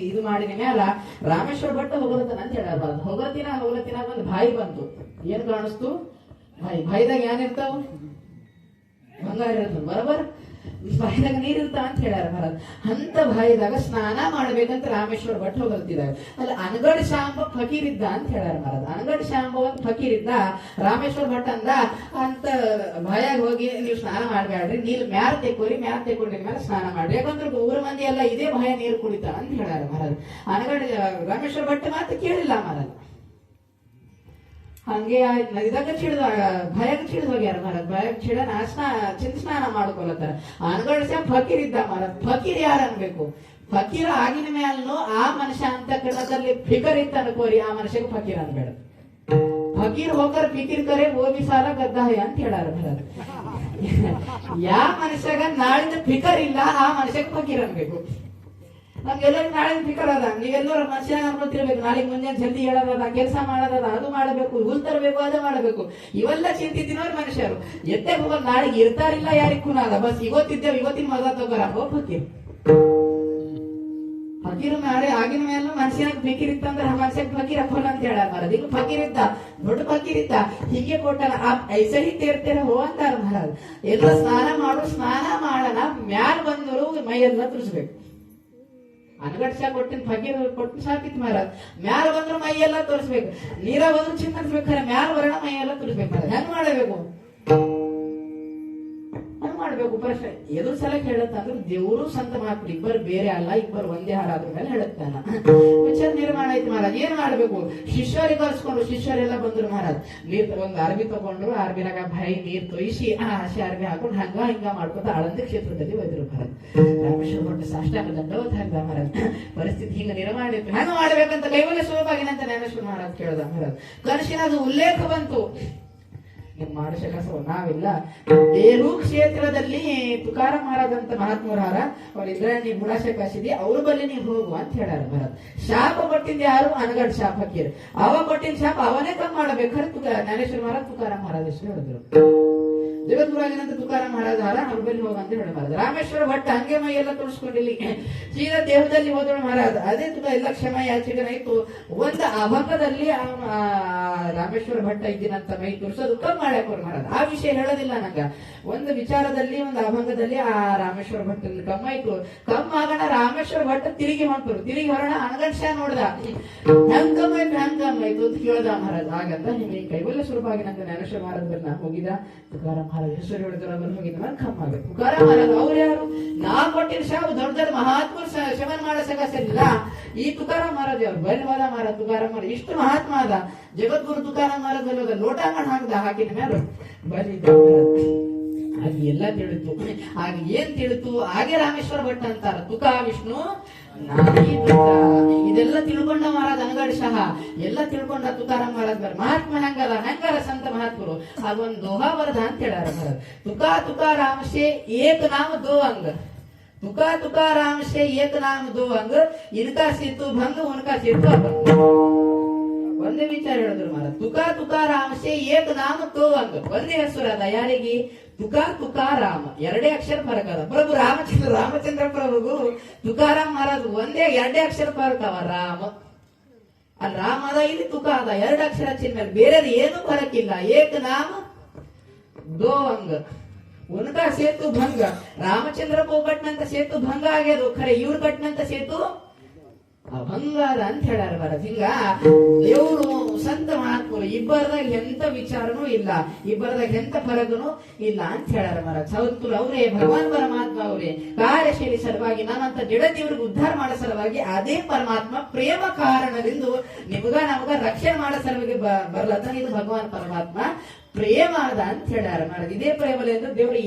ಇದು ಮಾಡಿದ ಮ್ಯಾಲ ರಾಮೇಶ್ವರ ಭಟ್ಟ ಹೋಗಲತ್ತನ ಅಂತ ಹೇಳಬಾರ್ದು. ಹೋಗತಿನ ಒಂದು ಬಾಯಿ ಬಂತು. ಏನ್ ಕಾಣಿಸ್ತು? ಬಾಯಿದಾಗ ಏನಿರ್ತಾವ? ಬಂಗಾರ ಇರ್ತದ ಬರೋಬರ್. ಬಾಯಿದಾಗ ನೀರಿರ್ತಾವ ಅಂತ ಹೇಳ್ಯಾರ ಮಹಾರಾಜ್. ಅಂತ ಬಾಯಿದಾಗ ಸ್ನಾನ ಮಾಡ್ಬೇಕಂತ ರಾಮೇಶ್ವರ ಭಟ್ ಹೋಗಲ್ತಿದಾಗ ಅಲ್ಲಿ ಅನಗಡ್ ಶಾಂಬ ಫಕೀರ್ ಇದ್ದ ಅಂತ ಹೇಳ್ಯಾರ ಮಹಾರಾಜ್. ಅನಗಡ್ ಶಾಂಬ ಒಂದು ಫಕೀರ್ ಇದ್ದ. ರಾಮೇಶ್ವರ ಭಟ್ ಅಂದ ಅಂತ ಬಾಯಾಗ ಹೋಗಿ ನೀವು ಸ್ನಾನ ಮಾಡ್ಬೇಡ್ರಿ, ನೀರು ಮ್ಯಾಲ ತೆಕ್ಕೊಂಡ್ರಿ ಮೇಲೆ ಸ್ನಾನ ಮಾಡ್ರಿ, ಯಾಕಂದ್ರೆ ಊರ ಮಂದಿ ಎಲ್ಲ ಇದೇ ಬಾಯ ನೀರು ಕುಡಿತಾರ ಅಂತ ಹೇಳ್ಯಾರ ಮಹಾರಾಜ್. ಅನಗಡ್ ರಾಮೇಶ್ವರ ಭಟ್ ಮಾತು ಕೇಳಿಲ್ಲ ಮಹಾರಾಜ್. ಹಂಗೆ ನದಿದಾಗ ಭಯಾಗ ಚಿಡಿದು ಹೋಗ್ಯಾರ ಮಹಾರಾಜ್. ಭಯಾಗ ಚಿಡನ ಸ್ನಾನ ಮಾಡ್ಕೊಳತ್ತಾರ. ಅನಗಡ್ ಶಾಂಬ ಫಕೀರ್ ಇದ್ದ ಮಹಾರಾಜ್. ಫಕೀರ್ ಯಾರು ಅನ್ಬೇಕು? ಫಕೀರ ಆಗಿನ ಮೇಲೂ ಆ ಮನುಷ್ಯ ಅಂತ ಕನ್ನಡದಲ್ಲಿ ಫಿಕರ್ ಇತ್ತು ಅನ್ಕೋರಿ, ಆ ಮನುಷ್ಯಗೆ ಫಕೀರ್ ಅನ್ಬೇಡ. ಫಕೀರ್ ಹೋಗರ್ ಫಿಕಿರ್ ಕರೆ ಓಬಿ ಸಾಲ ಗದ್ದಾಯ ಅಂತ ಹೇಳಾರ ಮಹಾರಾಜ್. ಯಾವ ಮನುಷ್ಯಗ ನಾಳಿನ ಫಿಕರ್ ಇಲ್ಲ ಆ ಮನುಷ್ಯಗೆ ಫಕೀರ್ ಅನ್ಬೇಕು. ನಮ್ಗೆಲ್ಲರಿಗೂ ನಾಳೆ ಫಿಕರ್ ಅದ. ನೀವೆಲ್ಲರೂ ಮನುಷ್ಯನ ಅನ್ಕೊತಿರ್ಬೇಕು, ನಾಳೆ ಮುಂಜಾನೆ ಜಲ್ದಿ ಹೇಳೋದದ, ಕೆಲಸ ಮಾಡೋದದ, ಅದು ಮಾಡಬೇಕು, ಹುಲ್ ತರಬೇಕು, ಅದು ಮಾಡಬೇಕು, ಇವೆಲ್ಲ ಚಿಂತಿದ್ದೀನವ್ರು ಮನುಷ್ಯರು. ಎತ್ತೆ ಹೋಗೋದು ನಾಳೆಗೆ ಇರ್ತಾರಿಲ್ಲ, ಯಾರಿಗೂ ಕುನಾದ ಬಸ್ ಇವತ್ತಿದ್ದೇವೆ, ಇವತ್ತಿನ ಮಜಾ ತಗೋರ ಫಕೀರ್. ಫಕೀರ್ ನಾಳೆ ಆಗಿನ ಮೇಲೂ ಮನುಷ್ಯನ ಫಕೀರ್ ಇತ್ತಂದ್ರೆ ಆ ಮನುಷ್ಯಕ್ಕೆ ಫಕೀರ್ ಹಾಕೋಲ್ಲ ಅಂತ ಹೇಳ ಮಹಾರಾಜ್. ಈಗ ಫಕೀರ್ ಇದ್ದ, ದೊಡ್ಡ ಫಕೀರ್ ಇದ್ದ, ಹೀಗೆ ಕೊಟ್ಟಾನ. ಐಸಹಿ ತೇರ್ತೀರ ಹೋ ಅಂತಾರ ಮಹಾರಾಜ್. ಎಲ್ಲ ಸ್ನಾನ ಮಾಡೋಣ ಮ್ಯಾಲ ಬಂದರು ಮೈಯೆಲ್ಲ ತುರಿಸ್ಬೇಕು. ಅನಗಡ್ ಶಾ ಕೊಟ್ಟಿನ ಫಕೀರ್ ಕೊಟ್ಟು ಸಾಕಿತ್ ಮಹಾರಾಜ್. ಮ್ಯಾಲ ಬಂದ್ರು ಮೈಯೆಲ್ಲ ತೋರಿಸ್ಬೇಕು, ನೀರ ಬಂದ್ರು ಚಿನ್ನರ್ಸ್ಬೇಕಾರೆ ಮ್ಯಾಲ ಬರೋಣ ಮೈಯೆಲ್ಲ ತುರಿಸ್ಬೇಕು ಮಹಾರಾಜ್. ಹೆಂಗ್ ಮಾಡಬೇಕು? ಮಾಡ್ಬೇಕು ಪ್ರಶ್ನೆ ಎದುರು ಸಲ ಹೇಳತ್ತಂದ್ರೆ ದೇವರು ಸಂತ ಮಹಾತ್ಮ ಇಬ್ಬರು ಬೇರೆ ಅಲ್ಲ, ಇಬ್ಬರು ಒಂದೇ ಹಾರಾದ್ರ ಮೇಲೆ ಹೇಳುತ್ತಾನ. ವಿಚಾರ ನಿರ್ಮಾಣ ಆಯ್ತು ಮಹಾರಾಜ್. ಏನ್ ಮಾಡ್ಬೇಕು? ಶಿಷ್ಯರಿಗೆ ಕರ್ಸ್ಕೊಂಡ್ರು. ಶಿಷ್ಯರೆಲ್ಲ ಬಂದ್ರು ಮಹಾರಾಜ್. ನೀರ್ ಒಂದ್ ಅರ್ಬಿ ತಗೊಂಡ್ರು. ಅರ್ಬಿನಾಗ ಬಾಯಿ ನೀರ್ ತೊಯಿಸಿ ಹಸಿ ಅರ್ಬಿ ಹಾಕೊಂಡು ಹಿಂಗ ಮಾಡ್ಕೊತ ಆಳಂದ ಕ್ಷೇತ್ರದಲ್ಲಿ ಹೋದ್ರು ಮಹಾರಾಜ್. ರಾಮೇಶ್ವರ ಭಟ್ ಸಾಷ್ಟಾಂಗ ದಂಡವತ್ ಹಾಕ್ದ ಮಹಾರಾಜ್. ಪರಿಸ್ಥಿತಿ ಹಿಂಗ ನಿರ್ಮಾಣ ಇತ್ತು. ಹೆಂಗ ಮಾಡ್ಬೇಕಂತ ಕೈವಲ್ಯ ಸುಲಭಾಗಿನಂತ ಜ್ಞಾನೇಶ್ವರ ಮಹಾರಾಜ್ ಕೇಳ್ದ ಮಹಾರಾಜ್. ಕನಸಿನ ಅದು ಉಲ್ಲೇಖ ಬಂತು. ಮಾಡಸ ನಾವಿಲ್ಲ. ಬೇರು ಕ್ಷೇತ್ರದಲ್ಲಿ ತುಕಾರ ಮಹಾರಾಜ್ ಅಂತ ಮಹಾತ್ಮರಾರ ಅವ್ರಿದ್ರೆ ನೀ ಬುಡಾಶ ಕಾಸಿದಿ, ಅವ್ರ ಬಲ್ಲಿ ನೀವು ಹೋಗು ಅಂತ ಹೇಳಾರ ಮಹಾರಾಜ್. ಶಾಪ ಕೊಟ್ಟಿಂದ ಯಾರು? ಅನಗಡ್ ಶಾಪ ಫಕೀರ್. ಅವ ಕೊಟ್ಟಿನ ಶಾಪ ಅವನೇ ಕಮ್ಮಿ ಮಾಡಬೇಕಾದ್ರೆ ಜ್ಞಾನೇಶ್ವರ ಮಹಾರಾಜ್ ತುಕಾರ ಮಹಾರಾಜ್ ಎಷ್ಟು ಹೇಳಿದ್ರು. ಜಗದ್ಗುರಾಗಿನಂತ ತುಕಾರ ಮಹಾರಾಜ್ ಹಾರ ಅವ್ರ ಬಲ್ಲಿ ಹೋಗ ಅಂತ ಹೇಳಿ ಮಹಾರಾಜ್. ರಾಮೇಶ್ವರ ಭಟ್ ಹಂಗೆ ಮೈ ಎಲ್ಲ ತುಳಿಸ್ಕೊಂಡಿಲ್ಲಿ ಸೀದಾ ದೇಹದಲ್ಲಿ ಹೋದಳು ಮಹಾರಾಜ್. ಅದೇ ತುಕ ಎಲ್ಲ ಕ್ಷಮ ಯಾಚನೆ ಆಯ್ತು. ಒಂದು ಅಭಂಗದಲ್ಲಿ ರಾಮೇಶ್ವರ ಭಟ್ಟ ಇದ್ದಿನಂತ ಮೈ ತುರ್ಸೋದು ಕಮ್ಮಿ ಮಾಡ್ಯಾಕೋರು ಮಹಾರಾಜ್. ಆ ವಿಷಯ ಹೇಳೋದಿಲ್ಲ ನಂಗ. ಒಂದು ವಿಚಾರದಲ್ಲಿ ಒಂದು ಅಭಂಗದಲ್ಲಿ ಆ ರಾಮೇಶ್ವರ ಭಟ್ ಕಮ್ಮಾಯ್ತು. ಕಮ್ಮಾಗಣ ರಾಮೇಶ್ವರ ಭಟ್ ತಿರುಗಿ ಹೊಂಟರು. ತಿರುಗಿ ಹೊರಣ ಅನಗಡ್ ಶಾ ನೋಡ್ದ. ಹೆಂಗ್ ಕಮ್ಮಾಯ್ತು ಅಂತ ಕೇಳ್ದ ಮಹಾರಾಜ್. ಹಾಗಂತ ನಿಮಗೆ ಕೈವಲ್ಯ ಸ್ವರೂಪವಾಗಿ ನಂಗೆ ಜ್ಞಾನೇಶ್ವರ ಮಹಾರಾಜ್ ಬರ್ನ ಹೋಗಿದ. ತುಕಾರ ಮಹಾರಾಜ್ ಹೆಸರು ಹೇಳಿದ್ರ ಹೋಗಿದ ಕಮ್ಮ ಆಗ್ಬೇಕು. ತುಕಾರ ಮಹಾರಾಜ್ ಅವ್ರು ಯಾರು? ನಾ ಕೊಟ್ಟಿನ ಶಾವು ದೊಡ್ಡ ದೊಡ್ಡ ಮಹಾತ್ಮ ಶಮನ್ ಮಾಡೋ ಸಗಸಿಲ್ಲ. ಈ ತುಕಾರ ಮಹಾರಾಜ್ ಅವ್ರು ಬೈಲ್ವಾದ ಮಹಾರಾಜ್. ತುಕಾರ ಮಹಾರಾಜ್ ಇಷ್ಟು ಮಹಾತ್ಮ ಅದ. ಜಗದ್ಗುರು ತುಕಾರ ಮಹಾರಾಜ್ ಅಲ್ಲೋದ ಲೋಟ ಹಾಕ್ದ ಹಾಕಿನ ಮೇಲೆ ಬರೀ ಹಾಗೆ ಎಲ್ಲ ತಿಳಿತು. ಹಾಗೆ ಏನ್ ತಿಳಿತು? ಹಾಗೆ ರಾಮೇಶ್ವರ ಭಟ್ ಅಂತಾರ ತುಕಾ ವಿಷ್ಣು ಇದೆಲ್ಲ ತಿಳ್ಕೊಂಡ ಮಹಾರಾಜ್. ಅನಗಡ್ ಶಹ ಎಲ್ಲ ತಿಳ್ಕೊಂಡ ತುಕಾರಾಮ್ ಮಹಾರಾಜ್ ಬರ್ ಮಹಾತ್ಮ ಹೆಂಗಾರ ಸಂತ ಮಹಾತ್ಮರು ಅದೊಂದು ದೋಹಾ ಬರದ ಅಂತ ಹೇಳಾರ ಮಹಾರಾಜ್. ತುಕಾರಾಮ್ ಸೇ ಏಕ ನಾಮ ದೋ ಅಂಗ. ತುಕಾರಾಮ್ ಸೇ ಏಕ ನಾಮ ದೋ ಅಂಗ. ಇನ್ಕಾ ಸೇತು ಭಂಗ ಉನ್ಕಾ ಸೇತು ಅಭಂಗ. ಒಂದೇ ವಿಚಾರ ಹೇಳಿದ್ರು ಮಹಾರಾಜ್. ತುಕಾರಾಮ್ ಸೇ ಏಕ ನಾಮ ದೋ ಅಂಗ. ಒಂದೇ ಹೆಸರು ಅದ ಯಾರಿಗೆ? ತುಕಾರಾಮ. ಎರಡೇ ಅಕ್ಷರ ಫರಕ ಅದ. ಪ್ರಭು ರಾಮಚಂದ್ರ ಪ್ರಭುಗೂ ತುಕಾರಾಮ್ ಮಹಾರಾಜ್ ಒಂದೇ ಎರಡೇ ಅಕ್ಷರ ಫರಕ ಅವ. ರಾಮ ಅಲ್ಲಿ ರಾಮ ಅದ, ಇಲ್ಲಿ ತುಕ ಅದ. ಎರಡು ಅಕ್ಷರ ಚಿನ್ನ ಮೇಲೆ ಬೇರೆ ಏನು ಫರಕಿಲ್ಲ. ಏಕ ನಾಮ ದೋ ಅಂಗ ಉನ್ಕಾ ಸೇತು ಭಂಗ. ರಾಮಚಂದ್ರ ಕಟ್ನಂತ ಸೇತು ಭಂಗ ಆಗ್ಯದು, ಖರೆ ಇವ್ರು ಕಟ್ನಂತ ಸೇತು ಅಭಂಗ ಅದ ಅಂತ ಹೇಳಾರ ಮಹಾರಾಜ್. ಹಿಂಗ ದೇವರು ಸಂತ ಮಹಾತ್ಮರು ಇಬ್ಬರದಾಗ ಎಂತ ವಿಚಾರನೂ ಇಲ್ಲ, ಇಬ್ಬರದಾಗ ಎಂತ ಫರಕನೂ ಇಲ್ಲ ಅಂತ ಹೇಳಾರ ಮಹಾರಾಜ್. ಸಂತರು ಅವರೇ, ಭಗವಾನ್ ಪರಮಾತ್ಮ ಅವರೇ ಕಾರ್ಯಶೈಲಿ ಸಲುವಾಗಿ ನಮ್ಮಂತ ಜಡದೇವ್ರಿಗೆ ಉದ್ಧಾರ ಮಾಡೋ ಸಲುವಾಗಿ ಅದೇ ಪರಮಾತ್ಮ ಪ್ರೇಮ ಕಾರಣದಿಂದ ನಮಗ ರಕ್ಷಣೆ ಮಾಡೋ ಸಲುವಾಗಿ ಬರ್ಲತ್ತ. ಇದು ಭಗವಾನ್ ಪರಮಾತ್ಮ ಪ್ರೇಮ ಅದ ಅಂತ ಹೇಳಾರ ಮಹಾರಾಜ್. ಇದೇ ಪ್ರೇಮದಿಂದ ದೇವರು